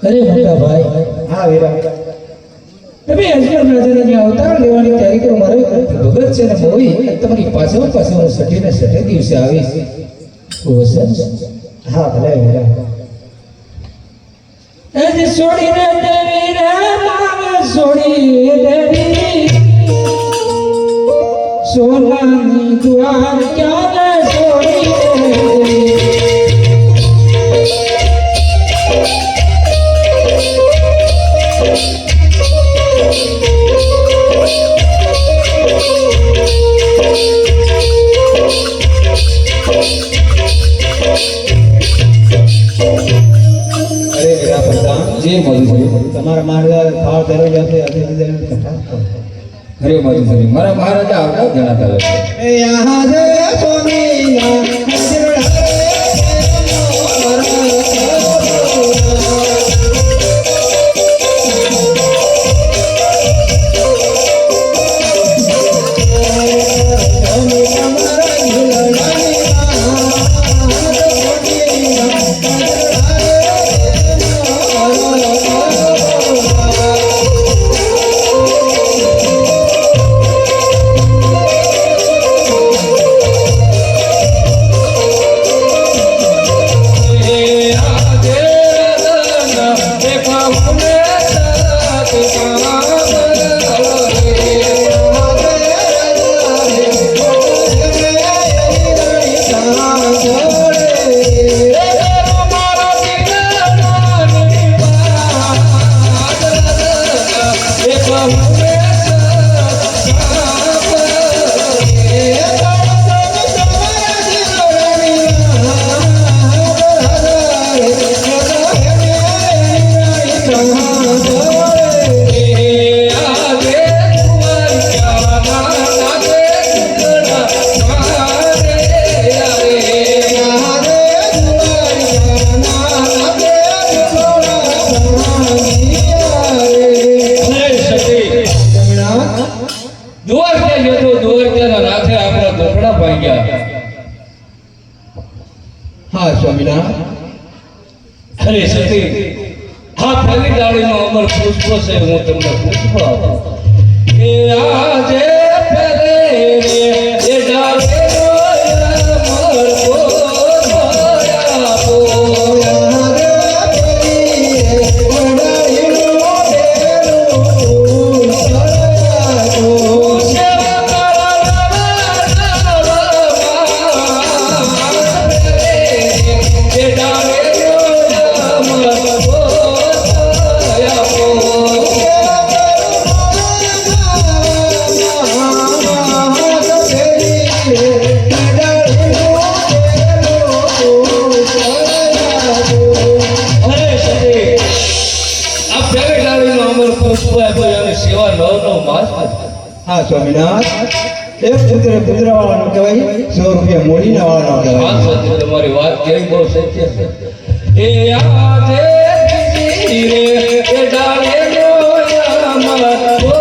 અરે મોટા ભાઈ, હા વીરા, તમે અજમેર રાજાની અવતાર લેવાની તૈયારી કરો. મારો ભગત છે ને મોવી તમારી પાસે હું સઠે દિવસે આવીશ. હા ભલે વીરા. અજ છોડીને દેવી રે મારા છોડી દેવી, સોનાની દ્વાર ક્યારે છોડી દેવી. તમારા મહારાજા ભાવ ધરો જશે અતિથિદેવની કથા. અરે મધુસરી, મારા મહારાજા આવતા જણાતા રહેશે. એ યહાં જે સોનીના હજરડા અરે સતી, આ ફેરી ડાળીનો અમર પુષ્પ છે. હું તમને પુષ્પ આપું. એ આજે ફેરે રે એ ડાળીનો અમર પુષ્પ આપો. હા સ્વામિનાથ, એક પુત્ર વાળાનો કહેવાય, 100 રૂપિયા મોડીના વાળાનો કહેવાય. તમારી વાત કેવી બહુ સત્ય છે. એ આજે રે એ ડાળીનો અમર પુષ્પ આપો.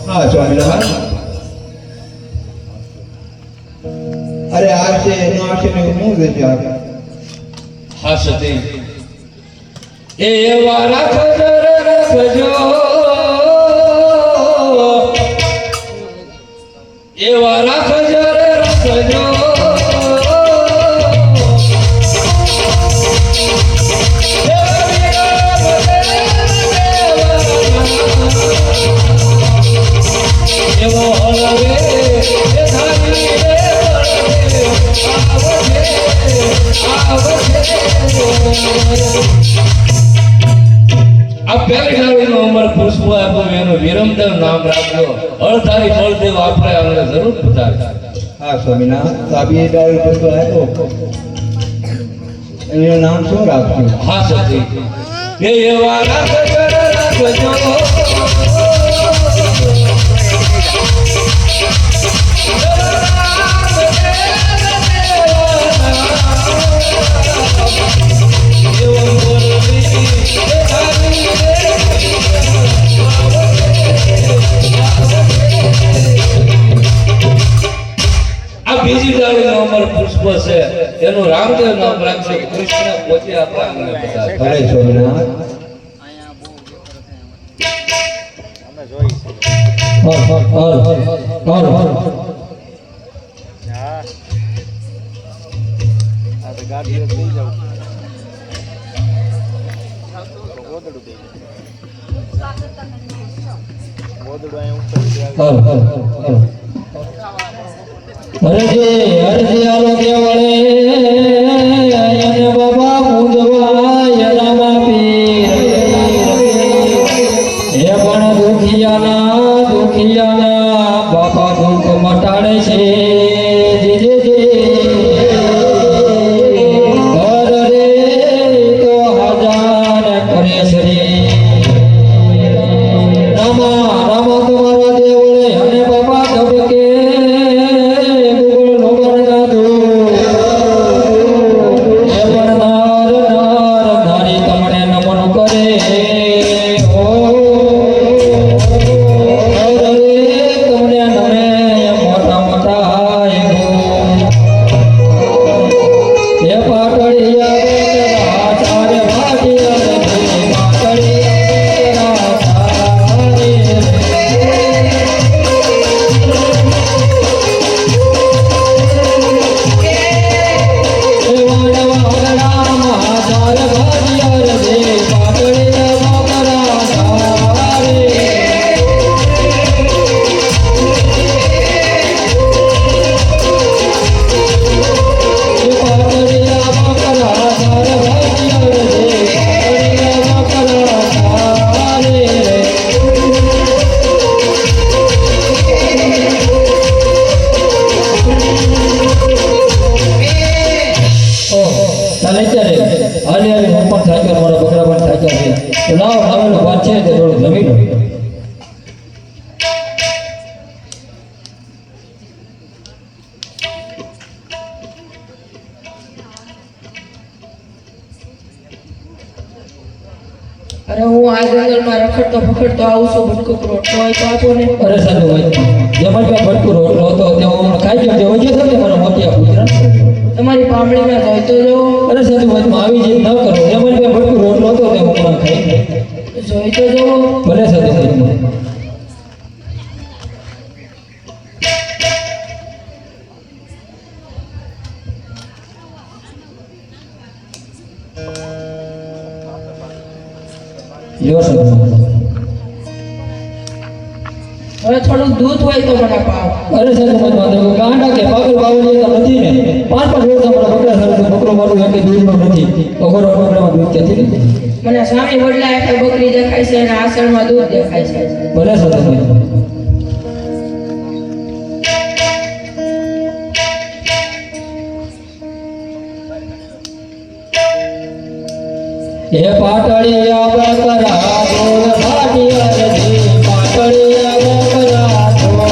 હા સ્વામિનાથ. અરે આવશે ન આવશે ને હું દેજો. હા સતી, એ એવા રાખજો રે રાખજો, એવા રાખજો રે રાખજો. એવો હળવે એ ધારી રે આવજે. આ પહેલી ડાળીનું અમર પુષ્પ આપ્યું એનું વિરમદેવ નામ રાખજો. અળધારી બળદેવ આપણે અમને જરૂર પધારજો. હા સ્વામિનાથ, તો આ બે ડાળી પુષ્પ આપ્યો, એનું નામ શું રાખ્યું? હા સતી એ એવા રાખજો રે રાખજો. આ બીજી ડાળીનું અમર પુષ્પ છે એનું રામદેવ નામ રાખજો. કૃષ્ણ પોતે આપણા આંગણે પધારે. અરે સ્વામિનાથ, હરજી આલો કેવળે અને બાબા મુંદવાય રામા પીર હે પણ દુખિયાના બાપા દુઃખ મટાડે છે જે હર રે તો હજાર કરે છે રામા તમારા દેવળે અને બાબા ધબકે અરે હું આ જંગલમાં રખડતો ફખડતો આવું છું, ભટકો રોટલો હોય તો આપો ને. અરે સાધુ ભાઈ જેમાં ત્યાં ભટકું રોટલો હતો તે હું ખાઈ ગયો જે વજે થયો મારો મોતિયા પુત્ર તમારી પામડીમાં જોઈતો જો અરે સાધુ ભાઈ આવી જીત ન કરો જેમાં ત્યાં ભટકું રોટલો હતો તે હું ખાઈ જોઈતો જો. ભલે સાધુ ભાઈ લ્યો સાધુ હવે થોડું દૂધ હોય તો મને પાવ. અરે સાધુ ભાઈ ગાંડા કે પાગલ બાવળી તો નથી ને 5-5 વર્ષ અમારા બકરા સારું બકરો મારું એટલે દૂધમાં નથી અગરો બકરામાં દૂધ ક્યાંથી ને મને સામે વડલા એટલે બકરી દેખાય છે અને આસળમાં દૂધ દેખાય છે. ભલે સાધુ ભાઈ એ પાટળિયા બકરા ઢોલ ભાટિયા રે પાટળિયા બકરા ઢોલ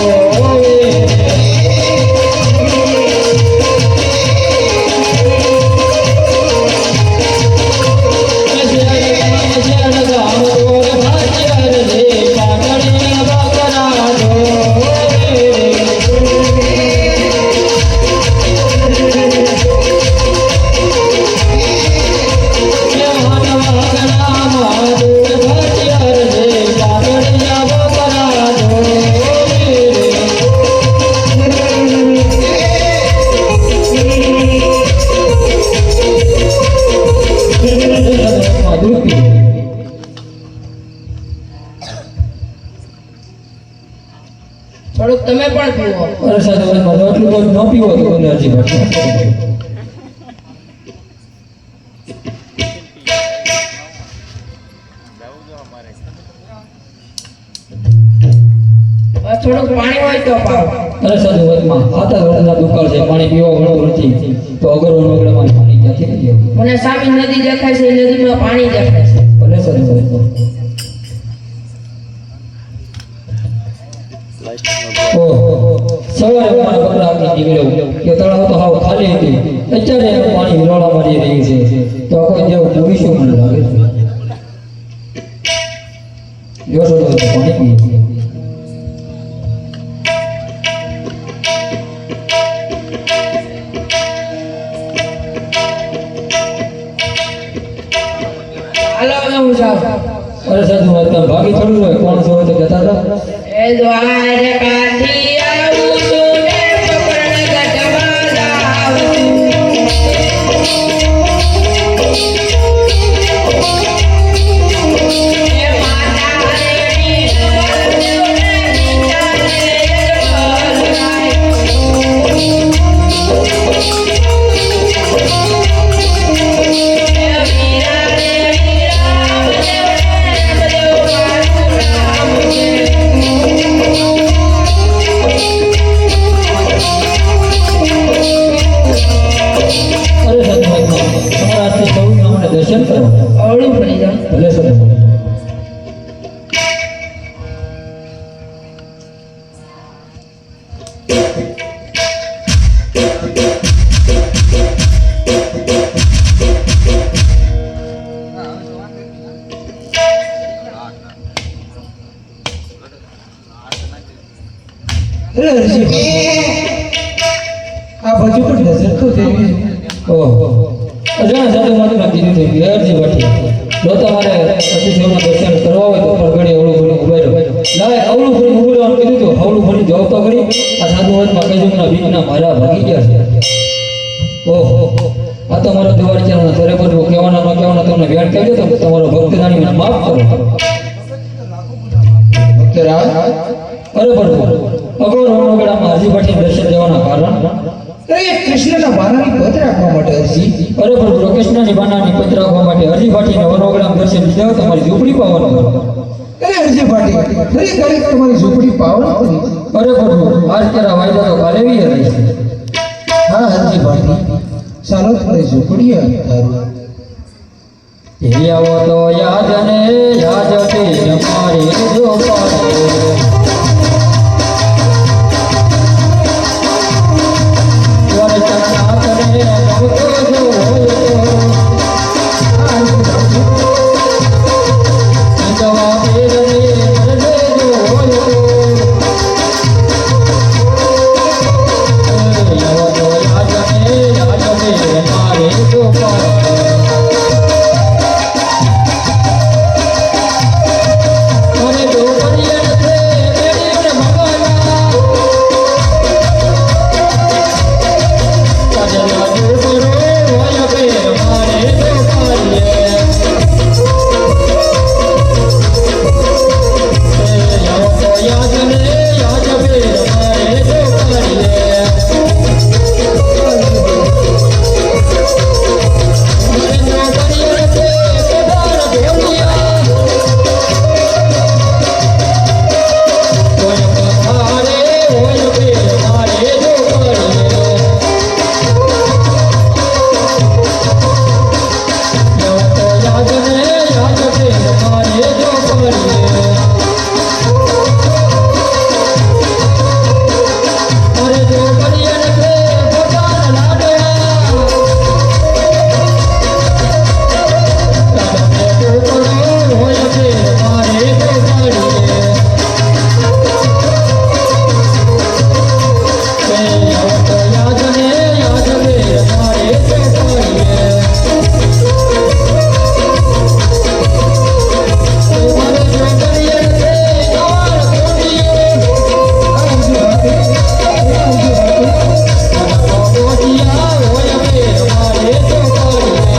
થોડુંક તમે પણ પીવો. અરે સાધુ ભાઈ મારે એટલું બધું ન પીવો તો મને હજી ઘટે થોડુંક પાણી હોય તો પાવ. અરે સાધુ વચમાં હાથા વળના દુકાળ છે, પાણી પીવા મળતું નથી, તો અગર વનોગડામાં પાણી ક્યાંથી લઈ આવું? મને સામે નદી દેખાય છે, એ નદીમાં પાણી દેખાય છે. ભલે સાધુ વચમાં. ઓહો, સવારે મારા બકરા આપી નીકળ્યો કે તળાવ તો હાવ ખાલી હતી, અત્યારે એનું પાણી વિલોળા મારી રહ્યું છે, તો આ કોઈ દેવ જોઈશું મને લાગે છે. જોશો તો પાણી પીએ. હાલો હું જાઉં. અરે સાધુ વચમાં ભાગી થોડું હોય, કોણ છો તો કહેતા હતા. એ દ્વારકાથી આવું છું ને પકડ ગઢમાં જાઉં છું. એ માતા રેડી નવરદેવ ને મીઠાને જગમગાય. એ વીરા દેવી રામદેવ ને રામદેવ મારું રામ છે. અરે સાધુ વચમાં તમારા હાથથી સૌના મને દર્શન કરો. અવળું પડી જાઉં. ભલે સાધુ. અરે હરજી, આ બાજુ પણ નજર તો દેવી. ઓહો, અજાણ સાધુ મહાત્મા કીધું હતું કે અરજી વાટી જો તમારે અતિશયના દર્શન કરવા હોય તો પરગડે અવળું ભરી ઉભા રહો. લાય અવળું ભરી ઉભું રહેવાનું કીધું હતું, હવળું ભરી જવાબ તો કરી. આ સાધુ મહાત્મા કજુમના બીજના મારા ભાગી ગયા છે. ઓહો, આ તો મારો દિવાળી તરે બધું કહેવાના ન કહેવાના તમને વ્યાણ કહી દો, તો તમારો ભક્ત જાણી મને માફ કરો. ભક્તરાજ, અરે પ્રભુ, અગોર વનોગડામાં હરજી ભાટી દર્શન લેવાના કારણ. અરે કૃષ્ણના બારાની પદ રાખવા માટે હરજી. અરે પ્રભુ, કૃષ્ણની બાનાની પત્ર રાખવા માટે હરજી ભાટીને વનોગડામાં દર્શન લીધા તમારી ઝૂંપડી પાવાનું. અરે હરજી પાટી, ફરી ઘડી તમારી ઝૂંપડી પાવન કરી. અરે પ્રભુ, આજ તેરા વાયદા તો કાલે બી હતી. હા હરજી પાટી, ચાલો તમારી ઝૂંપડી તારું. એ આવો તો યાદ ને યાદ હતી મારી ઝૂંપડી. વર્ષના કરે ગમતો જો હોય તો જવાબ એ મરજે જો હોય તો. એ આવો તો યાદ ને યાદ હતી મારી ઝૂંપડી. મને તો પરિયણ છે મેરીને ભગવાના કાજલા જો કરો હોય બે મારે તો પારીએ. એ આવો તો યાદ ને યાદ બે મારે તો પારીએ. મને તો પરિયણ છે કેદાર ભોલિયા કોઈ પથારે હોય બે મારે જો કરીએ. એવો તો યાદ ને યાદ બે મારે જો કરીએ. મારે જો કરીએ ને તે પોતાના લાડવા તારે તો કરો હોય બે મારે જો કરીએ. આવો તો યાદ ને યાદ બે મારે તો કરીએ. મારે જો કરીએ તે જવાન કોટીએ કોટિયા હોય બે મારે તો કરીએ.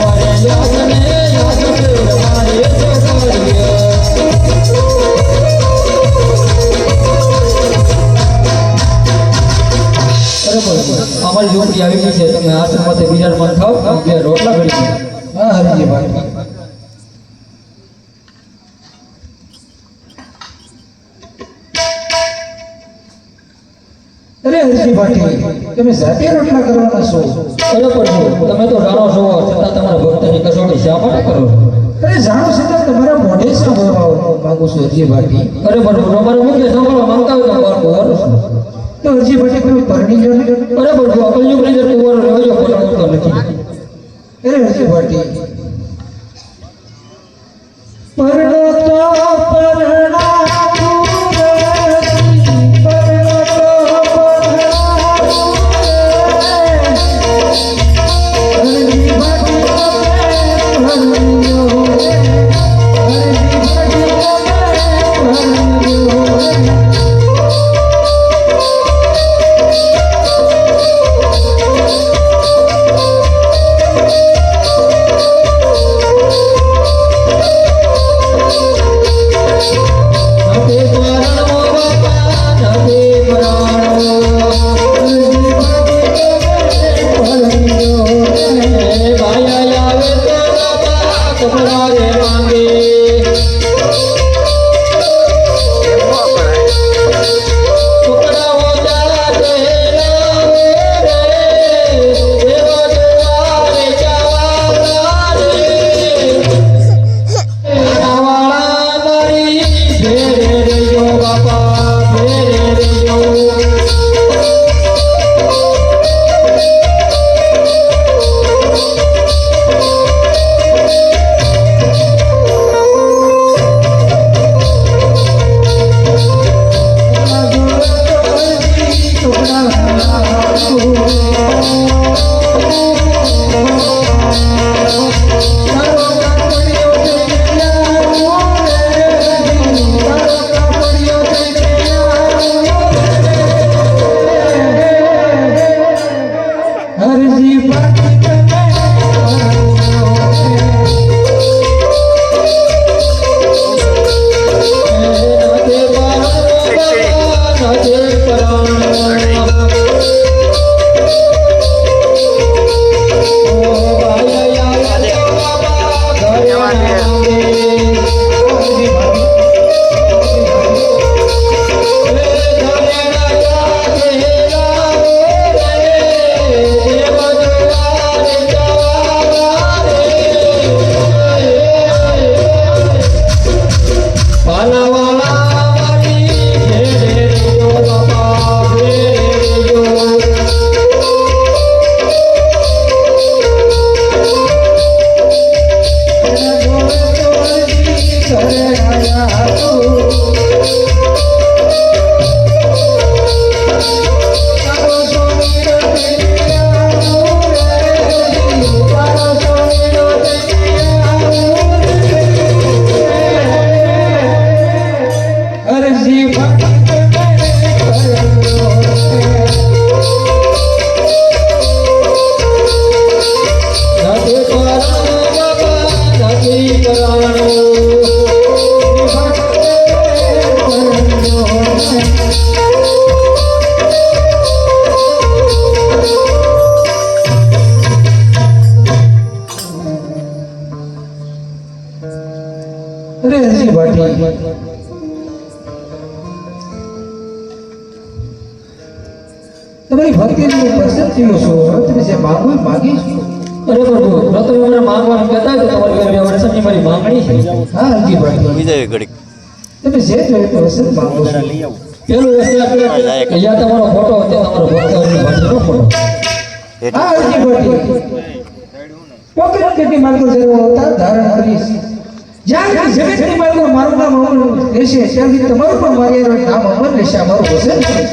મારે યાદ ને યાદ બે મારે તો કરીએ. અમારી ઝૂંપડી આવી ગઈ છે, તમે આશ્રમમાંથી બિરાજમાન થાવ, બે રોટલા ઘડી દો. હા હરજી પાટી. હરજી ભાટી તમે જાતે રોટલા કરવાના છો? અરે પ્રભુ તમે તો જાણો છો છતાં તમારા ભક્તની કસોટી શા માટે કરો છો? અરે જાણો છતાં તમારા મોઢે સાંભળવા માંગુ છું હરજી ભાટી. અરે પ્રભુ તમારે મુખ્ય સાંભળવા માંગતા હોય તો બાળકો વારો છો. તો હરજી ભાટી તમે પરણી લો ને. અરે પ્રભુ આ કલયુગની અંદર કુંવરો રહેજો પરણતો નથી. અરે હરજી ભાટી અરે હરજી ભાટી તમારી ભક્તિનો પ્રસન્ન થયો છો. તમે જે માંગો એ માગી છો. અરે પ્રભુ જો તમે મને માંગવાનું કહેતા હોય તો તમારી ઘરે 2 વર્ષની મારી માંગણી છે. હા હરજી ભાટી બીજા ઘડીક તમે જે જોઈએ તે વસ્તુ માંગો છો. પેલું વસ્તુ અહીંયા તમારો ફોટો તે તમારો ભક્ત હરજી ભાટીનો ફોટો. હા હરજી ભાટી પોકર કેટલી માર્ગો જરૂર અવતાર ધારણ કરીશ. જ્યાં જગતની માર્ગો મારું નામ અમર રહેશે ત્યાંથી તમારું પણ મારી નામ અમર રહેશે. અમારું વચન છે.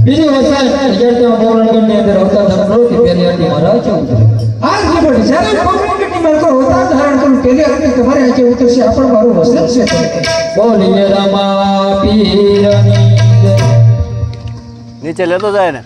બીજી વસ્તુ જ્યારે તમે પૌરાણગઢની અંદર અવતાર ધારણ કરો તે પહેલી આરતી મારા છે ઉતરે. હા હરજી ભાટી જ્યારે પોકર કેટલી માર્ગો અવતાર ધારણ કરું પેલી આરતી તમારે આજે ઉતરશે. આ પણ મારું વચન છે. બોલીએ રામા પીરની જય. નીચે લેતો જાય ને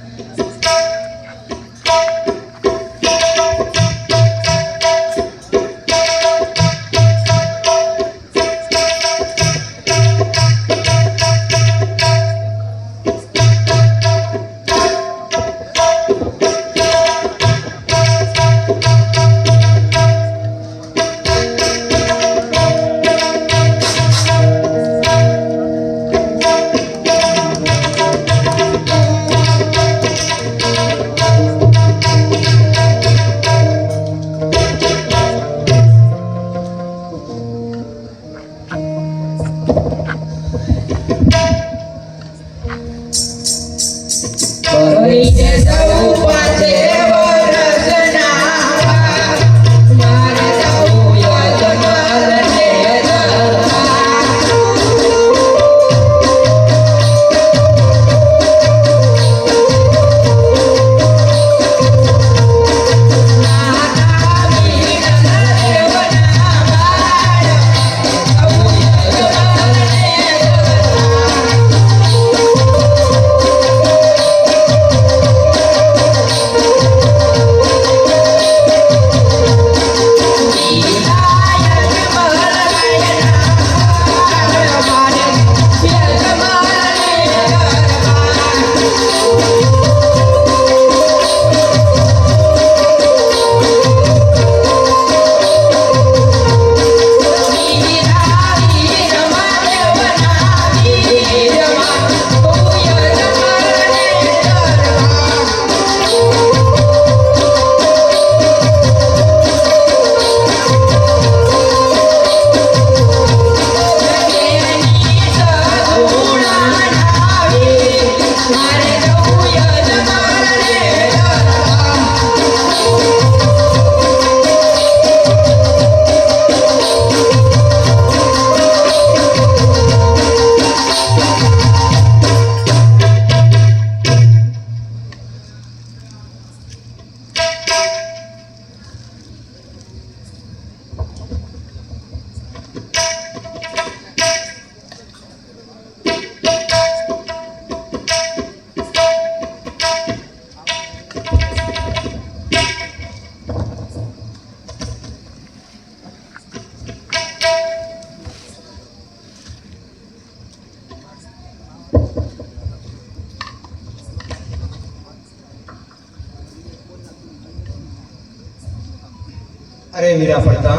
વીરા પડતા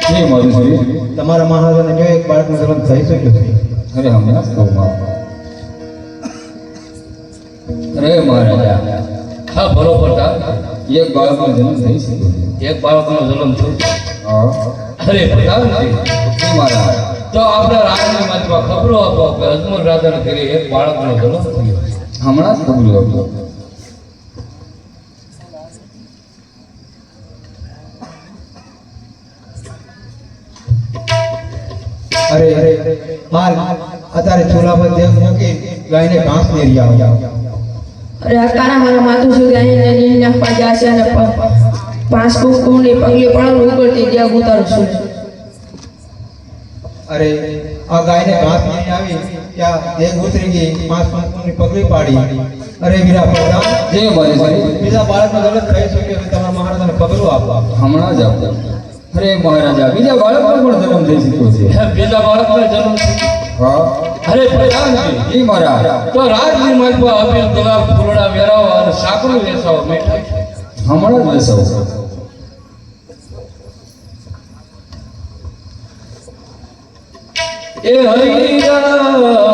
જી માધુશ્રી તમારા મહારાજાને જો એક બાળકનો જન્મ થઈ શક્યો છે. અરે હમણાં જ કહું માં. અરે મહારાજા હા બરોબર તા. એક બાળકનો જન્મ થઈ શક્યો છે. એક બાળકનો જન્મ થયો. હા અરે પ્રધાનજી જી મહારાજ તો આપણા રાજની માથમાં ખબરો આપો કે અજમલ રાજાને ઘરે એક બાળકનો જન્મ થયો. હમણાં જ ખબર આપો. અરે હાલ અત્યારે ચૂલા પર દેવ મૂકી ગાયને ઘાસ દેરી આવો. અરે આ તારા મારા માથું સુધી આવીને નીલ નાખવા જશે અને પાંચ કુંકુમની પગલી પણ ઉકળતી જ્યાં ઉતારું છું. અરે આ ગાયને ઘાસ દેરી આવી ત્યાં દેવ ઉતરી ગઈ, પાંચ પાંચની પગલી પાડી. અરે વીરા પડતા જય માધુશ્રી બીજા બાળકનો જન્મ થઈ શક્યો છે. તમારા મહારાજાને ખબરો આપો. હમણાં જ આપો. અરે મહારાજા બીજા બાળકનો પણ જન્મ થઈ શક્યો છે. બીજા બાળકનો જન્મ થયો. હા અરે પ્રધાનજી જી મહારાજ તો રાજની માથમાં અબીલ ગુલાબ ફૂલડા વેરાવો અને સાકરું વેચાવો મીઠાઈ. હમણાં જ બેસાવો. એ હરિયા